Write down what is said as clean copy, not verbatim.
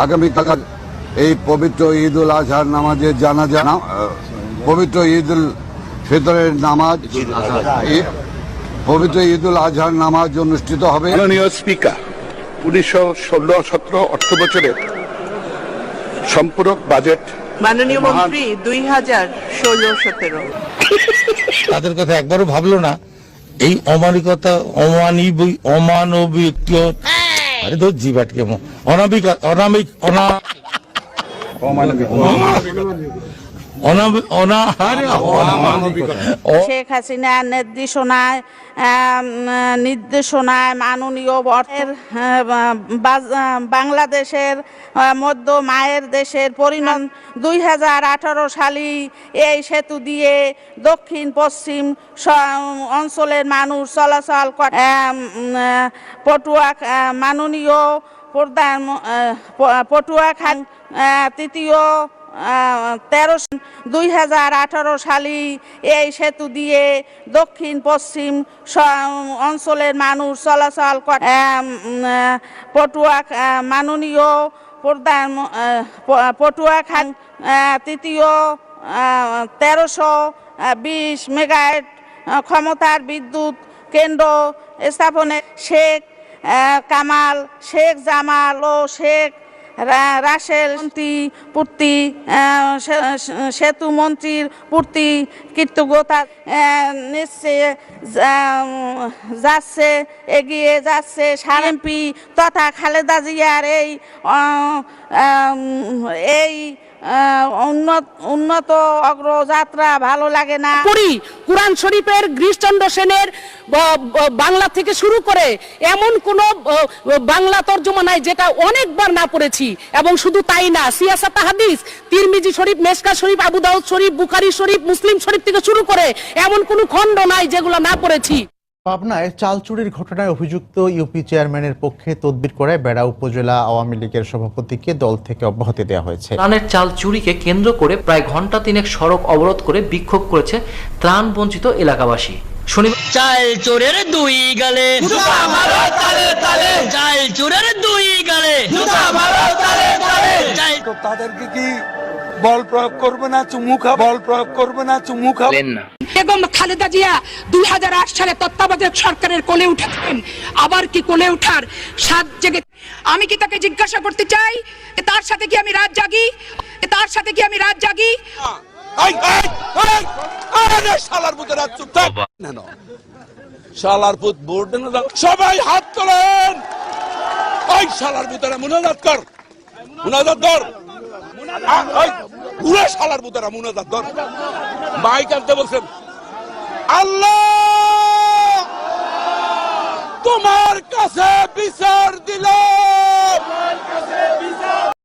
আগামীকাল এই পবিত্র ঈদ উল আজহার নামাজের জানাজা পবিত্র ঈদ উল ফিতরের নামাজ পবিত্র ঈদ উল আজহার নামাজ অনুষ্ঠিত হবে। মাননীয় স্পিকার, 2016-17 অর্থ বছরের সম্পূরক বাজেট মাননীয় মন্ত্রী 2016-17 তাদের কথা একবারও ভাবলো না। এই অমানবিকতা অমানবিক আরে ধর জি বাটকে শেখ হাসিনার নির্দেশনায় মাননীয় বাংলাদেশের মধ্য মায়ের দেশের পরিণত 2018 সালে এই সেতু দিয়ে দক্ষিণ পশ্চিম অঞ্চলের মানুষ চলাচল করে। মাননীয় প্রধান পটুয়াখালী তৃতীয় 2018 সালে এই সেতু দিয়ে দক্ষিণ পশ্চিম অঞ্চলের মানুষ চলাচল করে। মাননীয় প্রধান পটুয়াখালী তৃতীয় 1320 মেগাওয়াট ক্ষমতার বিদ্যুৎ কেন্দ্র স্থাপনে শেখ কামাল, শেখ জামাল ও শেখ রাসেল পূর্তি সেতু মন্ত্রীর পূর্তি কৃতজ্ঞতা এগিয়ে যাচ্ছে এমপি তথা খালেদা জিয়ার এই উন্নত অগ্রযাত্রা ভালো লাগে না। কুরআন শরীফের গিরিশচন্দ্র সেনের বাংলা থেকে শুরু করে এমন কোন বাংলা তর্জমা নাই যেটা অনেকবার না পড়েছি। এবং শুধু তাই না, সিয়াসাত হাদিস, তিরমিজি শরীফ, মেশকা শরীফ, আবু দাউদ শরীফ, বুখারী শরীফ, মুসলিম শরীফ থেকে শুরু করে এমন কোন খণ্ড নাই যেগুলো না পড়েছি। পাবনায় চাল চুরির ঘটনায় অভিযুক্ত ইউপি চেয়ারম্যানের পক্ষে তদবির করে বেড়া উপজেলা আওয়ামী লীগের সভাপতিকে দল থেকে অব্যাহতি দেওয়া হয়েছে। ত্রাণের চাল চুরিকে কেন্দ্র করে প্রায় ঘন্টা তিনেক সড়ক অবরোধ করে বিক্ষোভ করেছে ত্রাণ বঞ্চিত এলাকাবাসী। চাল চোরের দুই গালে চাল চোরের দুই গালে তাদেরকে কি বল প্রয়োগ করবে না, চুমুখা বল প্রয়োগ করবে না, চুমুখা বেগম খালেদা জিয়া 2008 সালে তত্ত্বাবধায়ক সরকারের কোলে উঠেছেন। আবার কি কোলে ওঠার সাত জেগে আমি কি তাকে জিজ্ঞাসা করতে চাই তার সাথে কি আমি রাত জাগি, তার সাথে কি আমি রাত জাগি? শালার পুতের হাত চুপ থাক না, শালার পুত বোর্ড না, সবাই হাত তোলেন। ওই শালার পুতেরা মুনাজাত কর, মুনাজাত কর, পুরো শালার পুতেরা মুনাজাত কর। মাইক আনতে বলছেন। আল্লাহ তোমার কাছে বিচার দিলাম,